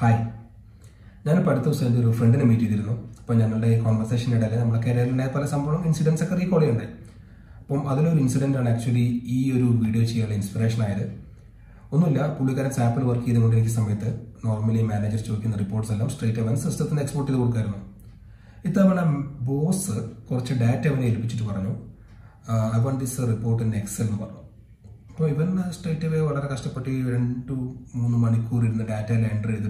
Hi. I am a friend in a meeting. I conversation in our career incidents recall. That incident actually video inspiration. Apple work normally managers choosing the reports straight away system export to the boss data. I want this report in Excel. So even straight away, we have to move the data and enter it.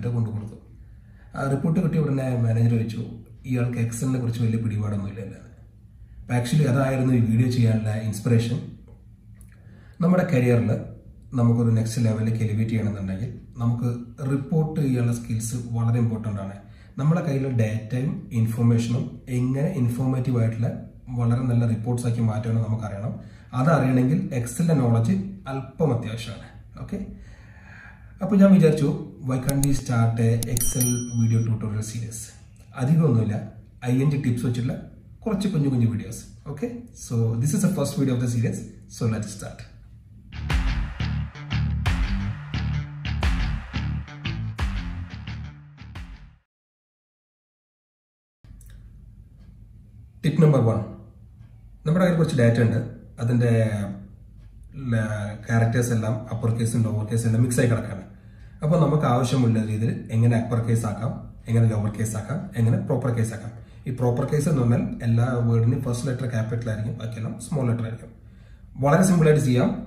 Report to manager Excel actually that's video inspiration. Our career we next level elevate report skills very important. We data information informative reports that's Excel knowledge okay. Why can't we start a Excel video tutorial series? ING tips videos. Okay, so this is the first video of the series. So let's start. Tip number 1. We have data characters uppercase and lowercase and mix. Now, we have uppercase, lowercase, proper case. This proper case is all word in first letter capital, small letter. Very simple to see. In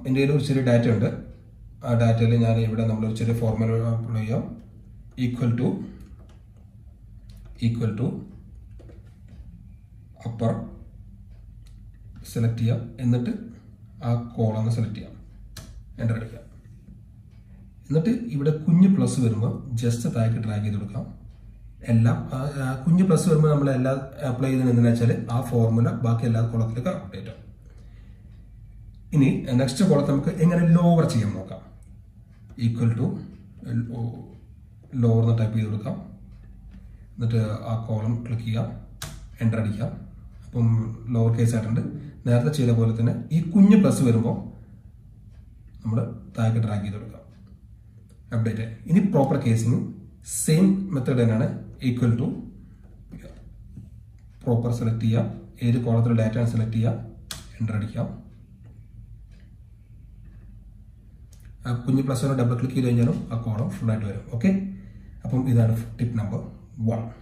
the data, data formula equal to upper select here and that column select here. Enter it. This is plus just drag it. Plus apply the formula update. Next column lower equal to lower the type that column click here. Enter here. Lower case attended. Now the chila bulletin. This plus drag it. Update. In proper casing, same method equal to proper select here, age column data and select here, enter here. Plus double click here, a column full right. Okay. This is tip number 1.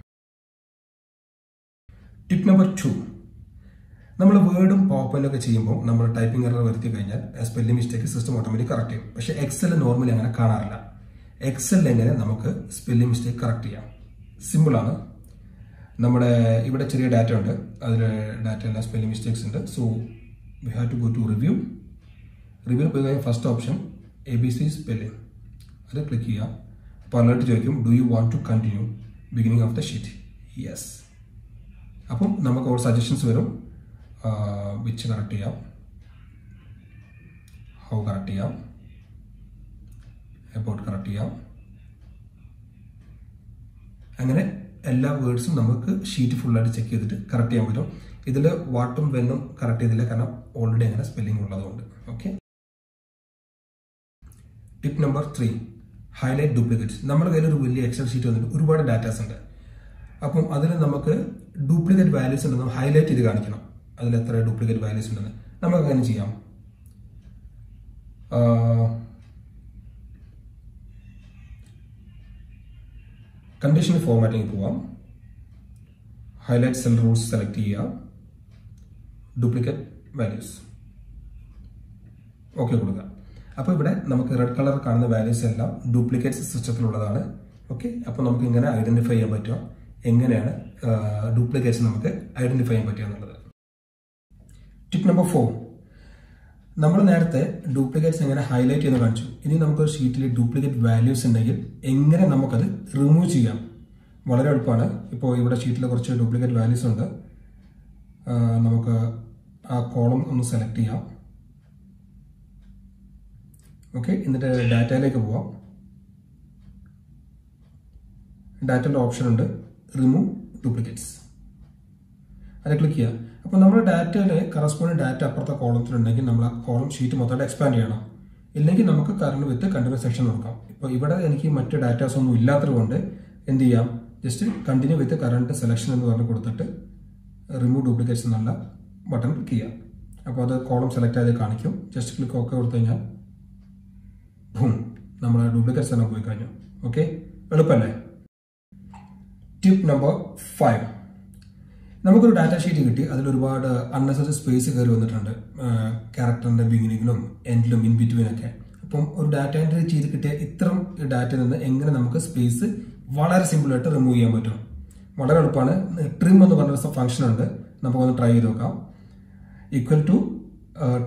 Tip number 2. We word and PowerPoint we typing error spelling mistake system automatically correct. But Excel normally Excel we spelling mistake correct. Simple. We have data data spelling mistakes. So we have to go to review. Review first option ABC spelling. Click here. Do you want to continue beginning of the sheet? Yes. We have suggestions which correct here, how correct here, about correct here. And all words we sheet full check correct. This is what when correct already spelling. Okay. Tip number 3. Highlight duplicates. We have a Excel sheet with data. Duplicate values highlight duplicate values. Conditional formatting. Highlight cell rules select here. Duplicate values. Okay. Now, we have red color values duplicates system. Okay. Now, we can identify duplicates identify. Tip number 4. We have duplicates highlight. We have sheet duplicate values remove. Sheet duplicate values column select. Okay, in the data data option remove duplicates. I click here. Now, we data corresponding data upper column column sheet expand. We current with the continuous section. അപ്പോൾ ഇവിടെ എനിക്ക് മറ്റ് datas ഒന്നും ഇല്ലാത്തതുകൊണ്ട് എന്ത് ചെയ്യാം, just continue വിത്ത് current selection എന്ന് പറഞ്ഞ് കൊടുത്തിട്ട് റിമൂവ് ഡ്യൂപ്ലിക്കേറ്റ്സ് എന്നുള്ള ബട്ടൺ ക്ലിക്ക് ചെയ്യാം. അപ്പോൾ അത് കോളം സെലക്ട് ചെയ്ത് കാണിക്കും. ജസ്റ്റ് ക്ലിക്ക് ഓക്കെ കൊടുത്തു കഴിഞ്ഞാൽ നമ്മുടെ ഡ്യൂപ്ലിക്കേറ്റ്സ് എല്ലാം പോയി കഴിഞ്ഞു. ഓക്കെ, എളുപ്പമല്ലേ? Tip number 5. നമുക്കൊരു ഡാറ്റ ഷീറ്റ് കിട്ടി, അതിലൊരുപാട് അൺനെസസറി സ്പേസ് കയറി വന്നിട്ടുണ്ട്, ക്യാരക്ടറിന്റെ ബിഗിനിങ്ങിലും എൻഡിലും ഇൻ ബിറ്റ്വീനൊക്കെ. അപ്പം ഒരു ഡാറ്റ എൻട്രി ചെയ്ത് കിട്ടിയ ഇത്തരം ഡാറ്റയിൽ നിന്ന് എങ്ങനെ നമുക്ക് സ്പേസ് വളരെ സിമ്പിളായിട്ട് റിമൂവ് ചെയ്യാൻ പറ്റും? വളരെ എളുപ്പമാണ്. ട്രിം എന്ന് പറഞ്ഞ ഫംഗ്ഷൻ ഉണ്ട്, നമുക്കൊന്ന് ട്രൈ ചെയ്ത് നോക്കാം. ഈക്വൽ ടു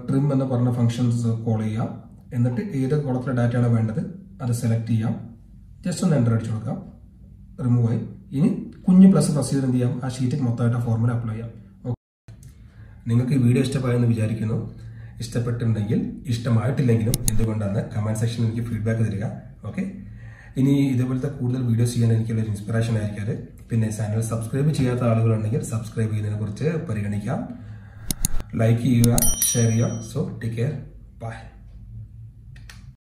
ട്രിം എന്ന് പറഞ്ഞ ഫംഗ്ഷൻസ് കോൾ ചെയ്യാം. എന്നിട്ട് ഏത് കോളത്തിലെ ഡാറ്റയാണ് വേണ്ടത് അത് സെലക്ട് ചെയ്യാം. ജസ്റ്റ് ഒന്ന് എൻ്റർ അടിച്ചു കൊടുക്കാം, റിമൂവ് ആയി. ഇനി കുഞ്ഞ് പ്ലസ് പ്രസ് ചെയ്ത് എന്ത് ചെയ്യാം, ആ ഷീറ്റിൽ മൊത്തമായിട്ട് ഫോർമുല അപ്ലൈ ചെയ്യാം. നിങ്ങൾക്ക് ഈ വീഡിയോ ഇഷ്ടമായെന്ന് വിചാരിക്കുന്നു. ഇഷ്ടപ്പെട്ടിട്ടുണ്ടെങ്കിൽ, ഇഷ്ടമായിട്ടില്ലെങ്കിലും എന്തുകൊണ്ടാണ് കമന്റ് സെക്ഷനിൽ എനിക്ക് ഫീഡ്ബാക്ക് തരിക. ഓക്കെ, ഇനി ഇതുപോലത്തെ കൂടുതൽ വീഡിയോസ് ചെയ്യാൻ എനിക്കുള്ളൊരു ഇൻസ്പിറേഷൻ ആയിരിക്കും അത്. പിന്നെ ചാനൽ സബ്സ്ക്രൈബ് ചെയ്യാത്ത ആളുകളുണ്ടെങ്കിൽ സബ്സ്ക്രൈബ് ചെയ്യുന്നതിനെ കുറിച്ച് പരിഗണിക്കാം. ലൈക്ക് ചെയ്യുക, ഷെയർ ചെയ്യുക. So take care, by.